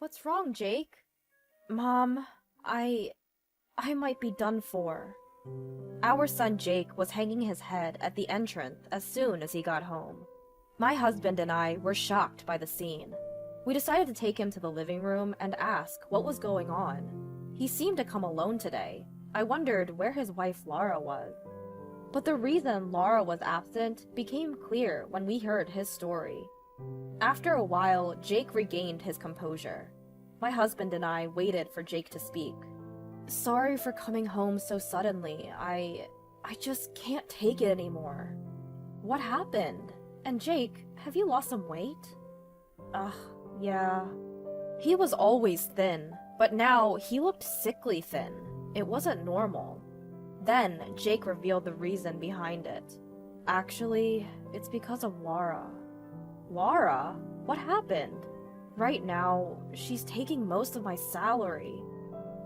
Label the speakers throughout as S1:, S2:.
S1: What's wrong, Jake? Mom, I might be done for. Our son Jake was hanging his head at the entrance as soon as he got home. My husband and I were shocked by the scene. We decided to take him to the living room and ask what was going on. He seemed to come alone today. I wondered where his wife Laura was. But the reason Laura was absent became clear when we heard his story. After a while, Jake regained his composure. My husband and I waited for Jake to speak. Sorry for coming home so suddenly. I just can't take it anymore. What happened? And Jake, have you lost some weight? Yeah. He was always thin, but now he looked sickly thin. It wasn't normal. Then Jake revealed the reason behind it. Actually, it's because of Laura. Laura? What happened? Right now, she's taking most of my salary.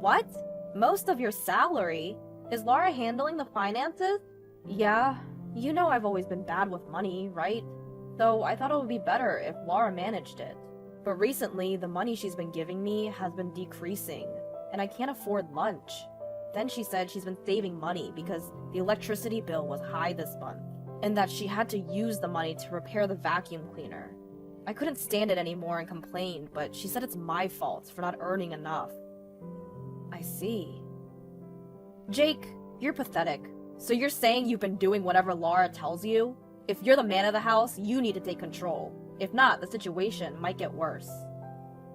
S1: What? Most of your salary? Is Laura handling the finances? Yeah. You know I've always been bad with money, right? So I thought it would be better if Laura managed it. But recently, the money she's been giving me has been decreasing, and I can't afford lunch. Then she said she's been saving money because the electricity bill was high this month, and that she had to use the money to repair the vacuum cleaner. I couldn't stand it anymore and complained, but she said it's my fault for not earning enough. I see. Jake, you're pathetic. So you're saying you've been doing whatever Laura tells you? If you're the man of the house, you need to take control. If not, the situation might get worse.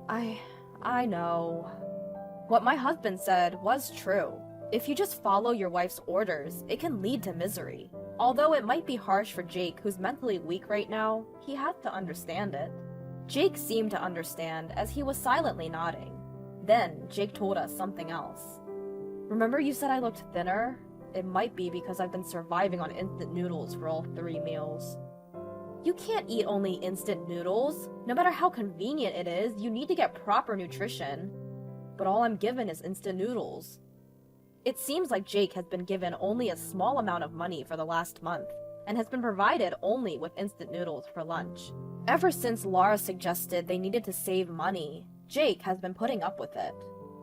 S1: I know. What my husband said was true. If you just follow your wife's orders, it can lead to misery. Although it might be harsh for Jake, who's mentally weak right now, he has to understand it. Jake seemed to understand as he was silently nodding. Then, Jake told us something else. Remember you said I looked thinner? It might be because I've been surviving on instant noodles for all 3 meals. You can't eat only instant noodles. No matter how convenient it is, you need to get proper nutrition. But all I'm given is instant noodles. It seems like Jake has been given only a small amount of money for the last month, and has been provided only with instant noodles for lunch. Ever since Laura suggested they needed to save money, Jake has been putting up with it.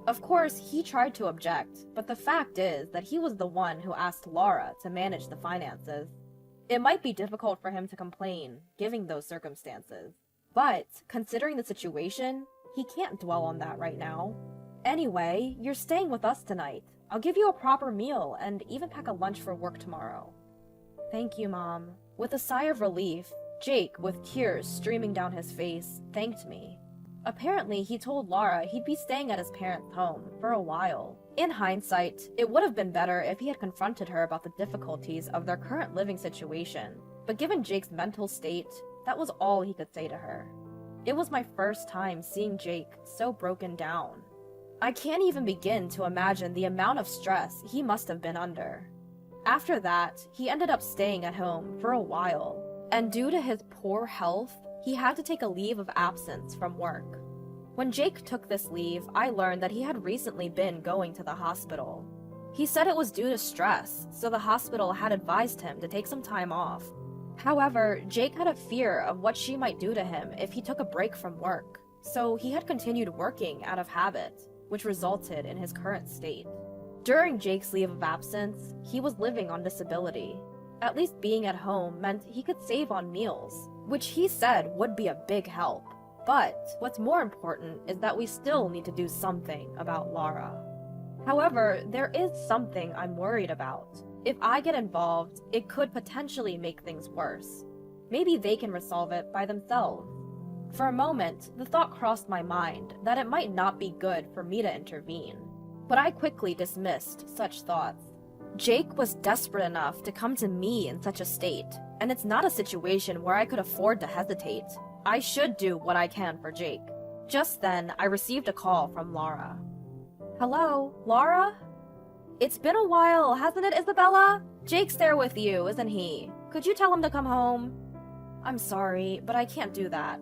S1: Of course, he tried to object, but the fact is that he was the one who asked Laura to manage the finances. It might be difficult for him to complain, given those circumstances. But, considering the situation, he can't dwell on that right now. Anyway, you're staying with us tonight. I'll give you a proper meal and even pack a lunch for work tomorrow. Thank you, Mom. With a sigh of relief, Jake, with tears streaming down his face, thanked me. Apparently, he told Laura he'd be staying at his parents' home for a while. In hindsight, it would have been better if he had confronted her about the difficulties of their current living situation, but given Jake's mental state, that was all he could say to her. It was my first time seeing Jake so broken down. I can't even begin to imagine the amount of stress he must have been under. After that, he ended up staying at home for a while, and due to his poor health, he had to take a leave of absence from work. When Jake took this leave, I learned that he had recently been going to the hospital. He said it was due to stress, so the hospital had advised him to take some time off. However, Jake had a fear of what she might do to him if he took a break from work, so he had continued working out of habit, which resulted in his current state. During Jake's leave of absence, he was living on disability. At least being at home meant he could save on meals, which he said would be a big help. But what's more important is that we still need to do something about Laura. However, there is something I'm worried about. If I get involved, it could potentially make things worse. Maybe they can resolve it by themselves. For a moment, the thought crossed my mind that it might not be good for me to intervene, but I quickly dismissed such thoughts. Jake was desperate enough to come to me in such a state, and it's not a situation where I could afford to hesitate. I should do what I can for Jake. Just then, I received a call from Laura. Hello, Laura? It's been a while, hasn't it, Isabella? Jake's there with you, isn't he? Could you tell him to come home? I'm sorry, but I can't do that.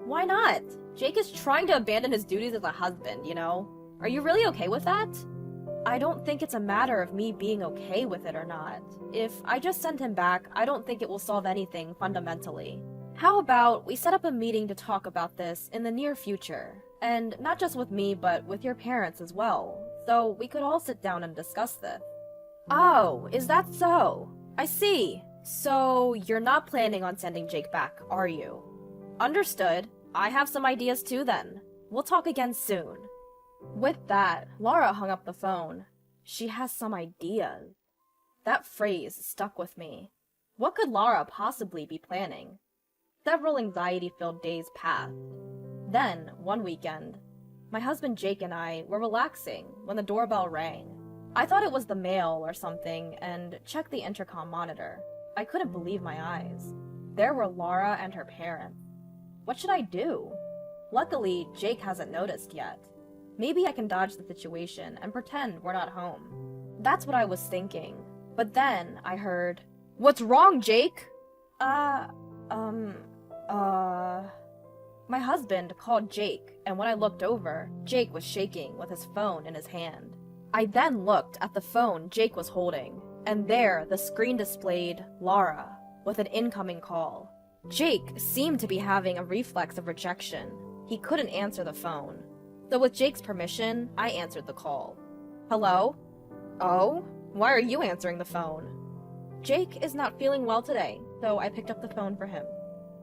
S1: Why not? Jake is trying to abandon his duties as a husband, you know? Are you really okay with that? I don't think it's a matter of me being okay with it or not. If I just send him back, I don't think it will solve anything fundamentally. How about we set up a meeting to talk about this in the near future? And not just with me, but with your parents as well, so we could all sit down and discuss this. Oh, is that so? I see. So, you're not planning on sending Jake back, are you? Understood. I have some ideas too then. We'll talk again soon. With that, Laura hung up the phone. She has some ideas. That phrase stuck with me. What could Laura possibly be planning? Several anxiety-filled days passed. Then, one weekend, my husband Jake and I were relaxing when the doorbell rang. I thought it was the mail or something and checked the intercom monitor. I couldn't believe my eyes. There were Laura and her parents. What should I do? Luckily, Jake hasn't noticed yet. Maybe I can dodge the situation and pretend we're not home. That's what I was thinking. But then I heard, "What's wrong, Jake?" My husband called Jake, and when I looked over, Jake was shaking with his phone in his hand. I then looked at the phone Jake was holding, and there the screen displayed Laura with an incoming call. Jake seemed to be having a reflex of rejection. He couldn't answer the phone. So with Jake's permission, I answered the call. Hello? Oh? Why are you answering the phone? Jake is not feeling well today, so I picked up the phone for him.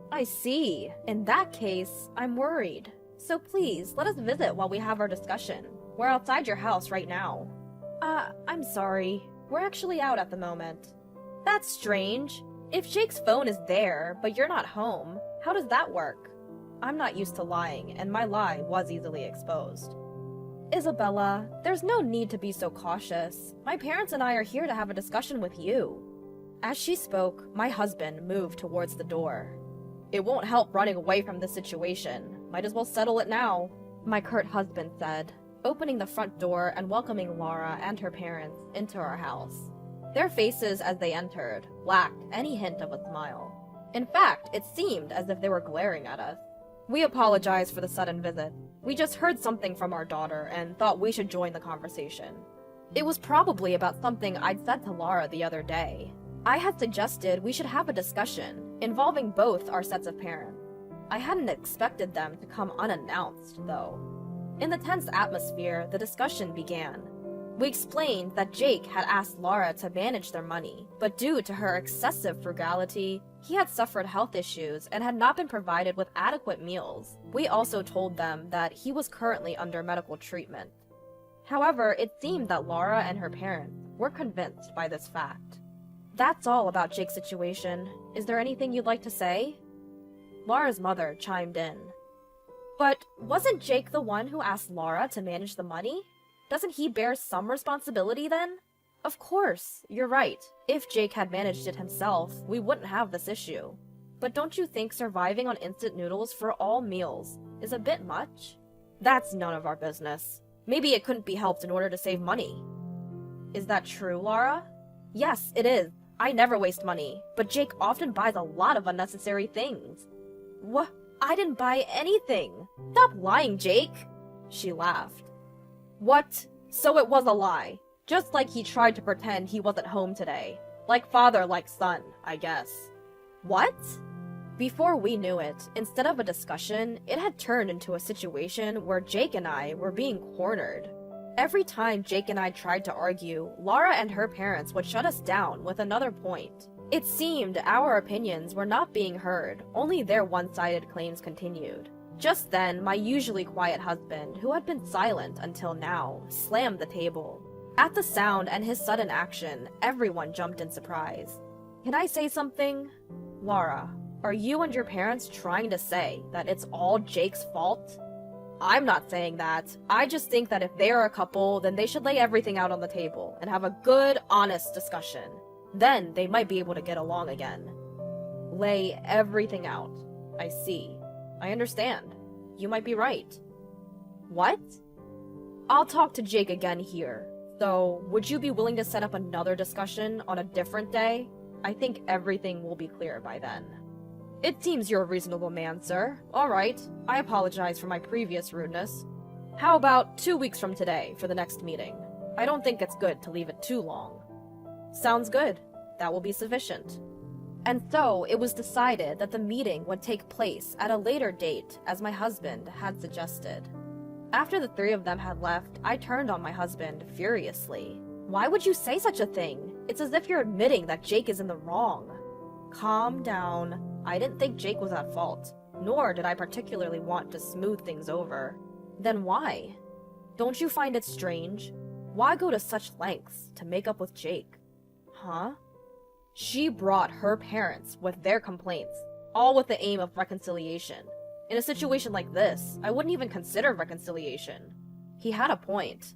S1: I see. In that case, I'm worried. So please, let us visit while we have our discussion. We're outside your house right now. I'm sorry. We're actually out at the moment. That's strange. If Jake's phone is there, but you're not home, how does that work? I'm not used to lying, and my lie was easily exposed. Isabella, there's no need to be so cautious. My parents and I are here to have a discussion with you. As she spoke, my husband moved towards the door. It won't help running away from this situation. Might as well settle it now, my curt husband said, opening the front door and welcoming Laura and her parents into our house. Their faces as they entered lacked any hint of a smile. In fact, it seemed as if they were glaring at us. We apologize for the sudden visit. We just heard something from our daughter and thought we should join the conversation. It was probably about something I'd said to Laura the other day. I had suggested we should have a discussion involving both our sets of parents. I hadn't expected them to come unannounced, though. In the tense atmosphere, the discussion began. We explained that Jake had asked Laura to manage their money, but due to her excessive frugality, he had suffered health issues and had not been provided with adequate meals. We also told them that he was currently under medical treatment. However, it seemed that Laura and her parents were convinced by this fact. That's all about Jake's situation. Is there anything you'd like to say? Laura's mother chimed in. But wasn't Jake the one who asked Laura to manage the money? Doesn't he bear some responsibility then? Of course, you're right. If Jake had managed it himself, we wouldn't have this issue. But don't you think surviving on instant noodles for all meals is a bit much? That's none of our business. Maybe it couldn't be helped in order to save money. Is that true, Laura? Yes, it is. I never waste money, but Jake often buys a lot of unnecessary things. What? I didn't buy anything. Stop lying, Jake. She laughed. What? So it was a lie. Just like he tried to pretend he wasn't home today. Like father, like son, I guess. What? Before we knew it, instead of a discussion, it had turned into a situation where Jake and I were being cornered. Every time Jake and I tried to argue, Laura and her parents would shut us down with another point. It seemed our opinions were not being heard, only their one-sided claims continued. Just then, my usually quiet husband, who had been silent until now, slammed the table. At the sound and his sudden action, everyone jumped in surprise. Can I say something? Laura, are you and your parents trying to say that it's all Jake's fault? I'm not saying that. I just think that if they are a couple, then they should lay everything out on the table and have a good, honest discussion. Then they might be able to get along again. Lay everything out. I see. I understand. You might be right. What? I'll talk to Jake again here. So, would you be willing to set up another discussion on a different day? I think everything will be clear by then. It seems you're a reasonable man, sir. All right. I apologize for my previous rudeness. How about 2 weeks from today for the next meeting? I don't think it's good to leave it too long. Sounds good. That will be sufficient. And so it was decided that the meeting would take place at a later date, as my husband had suggested. After the three of them had left, I turned on my husband furiously. Why would you say such a thing? It's as if you're admitting that Jake is in the wrong. Calm down. I didn't think Jake was at fault, nor did I particularly want to smooth things over. Then why? Don't you find it strange? Why go to such lengths to make up with Jake? Huh? She brought her parents with their complaints, all with the aim of reconciliation. In a situation like this, I wouldn't even consider reconciliation. He had a point.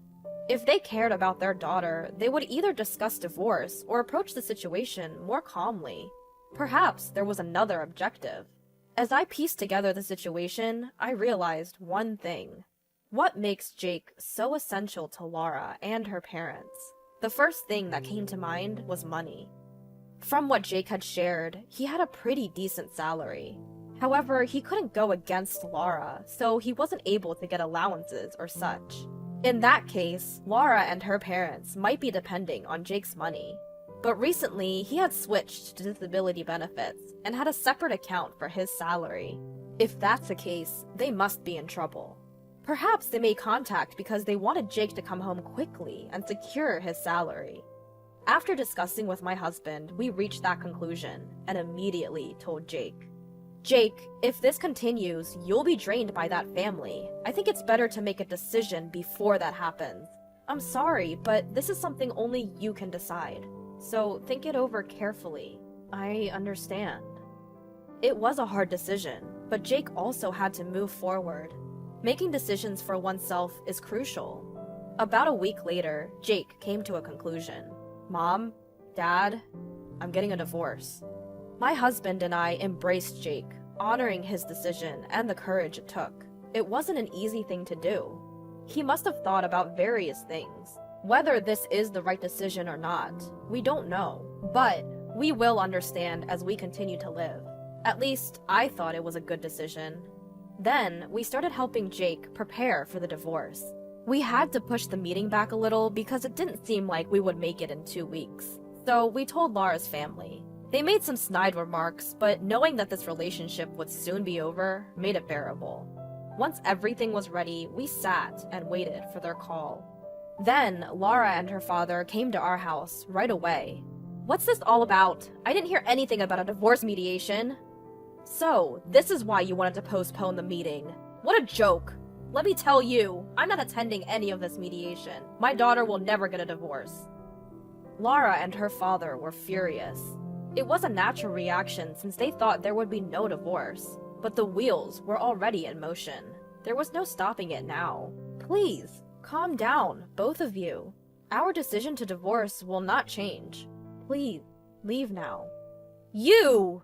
S1: If they cared about their daughter, they would either discuss divorce or approach the situation more calmly. Perhaps there was another objective. As I pieced together the situation, I realized one thing. What makes Jake so essential to Laura and her parents? The first thing that came to mind was money. From what Jake had shared, he had a pretty decent salary. However, he couldn't go against Laura, so he wasn't able to get allowances or such. In that case, Laura and her parents might be depending on Jake's money. But recently, he had switched to disability benefits and had a separate account for his salary. If that's the case, they must be in trouble. Perhaps they made contact because they wanted Jake to come home quickly and secure his salary. After discussing with my husband, we reached that conclusion and immediately told Jake. Jake, if this continues, you'll be drained by that family. I think it's better to make a decision before that happens. I'm sorry, but this is something only you can decide. So think it over carefully. I understand. It was a hard decision, but Jake also had to move forward. Making decisions for oneself is crucial. About a week later, Jake came to a conclusion. Mom, Dad, I'm getting a divorce. My husband and I embraced Jake, honoring his decision and the courage it took. It wasn't an easy thing to do. He must have thought about various things. Whether this is the right decision or not, we don't know. But we will understand as we continue to live. At least, I thought it was a good decision. Then, we started helping Jake prepare for the divorce. We had to push the meeting back a little because it didn't seem like we would make it in 2 weeks. So we told Laura's family. They made some snide remarks, but knowing that this relationship would soon be over made it bearable. Once everything was ready, we sat and waited for their call. Then, Laura and her father came to our house right away. What's this all about? I didn't hear anything about a divorce mediation. So, this is why you wanted to postpone the meeting. What a joke. Let me tell you, I'm not attending any of this mediation. My daughter will never get a divorce. Laura and her father were furious. It was a natural reaction since they thought there would be no divorce. But the wheels were already in motion. There was no stopping it now. Please, calm down, both of you. Our decision to divorce will not change. Please, leave now. You!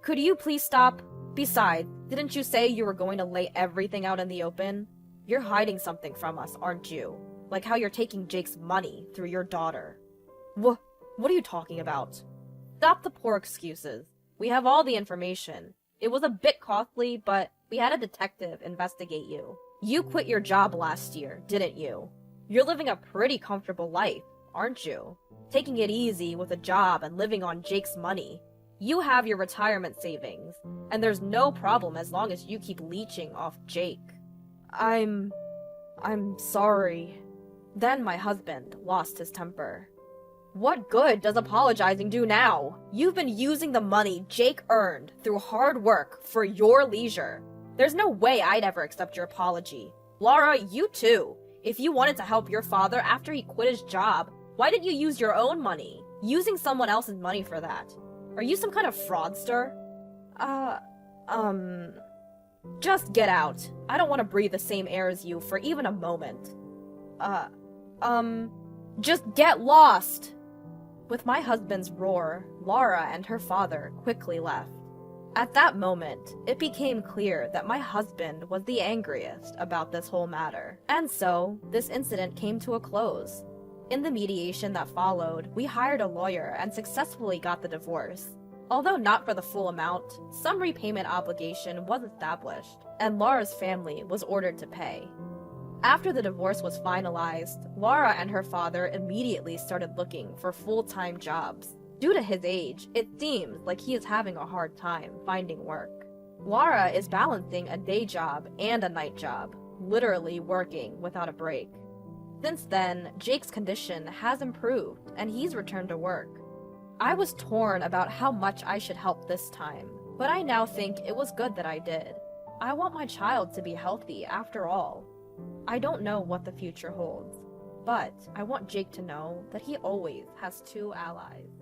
S1: Could you please stop? Besides, didn't you say you were going to lay everything out in the open? You're hiding something from us, aren't you? Like how you're taking Jake's money through your daughter. What are you talking about? Stop the poor excuses. We have all the information. It was a bit costly, but we had a detective investigate you. You quit your job last year, didn't you? You're living a pretty comfortable life, aren't you? Taking it easy with a job and living on Jake's money. You have your retirement savings, and there's no problem as long as you keep leeching off Jake. I'm sorry. Then my husband lost his temper. What good does apologizing do now? You've been using the money Jake earned through hard work for your leisure. There's no way I'd ever accept your apology. Laura, you too. If you wanted to help your father after he quit his job, why didn't you use your own money? Using someone else's money for that. Are you some kind of fraudster? Just get out. I don't want to breathe the same air as you for even a moment. Just get lost! With my husband's roar, Laura and her father quickly left. At that moment, it became clear that my husband was the angriest about this whole matter. And so, this incident came to a close. In the mediation that followed, we hired a lawyer and successfully got the divorce. Although not for the full amount, some repayment obligation was established, and Laura's family was ordered to pay. After the divorce was finalized, Laura and her father immediately started looking for full-time jobs. Due to his age, it seems like he is having a hard time finding work. Lara is balancing a day job and a night job, literally working without a break. Since then, Jake's condition has improved and he's returned to work. I was torn about how much I should help this time, but I now think it was good that I did. I want my child to be healthy after all. I don't know what the future holds, but I want Jake to know that he always has 2 allies.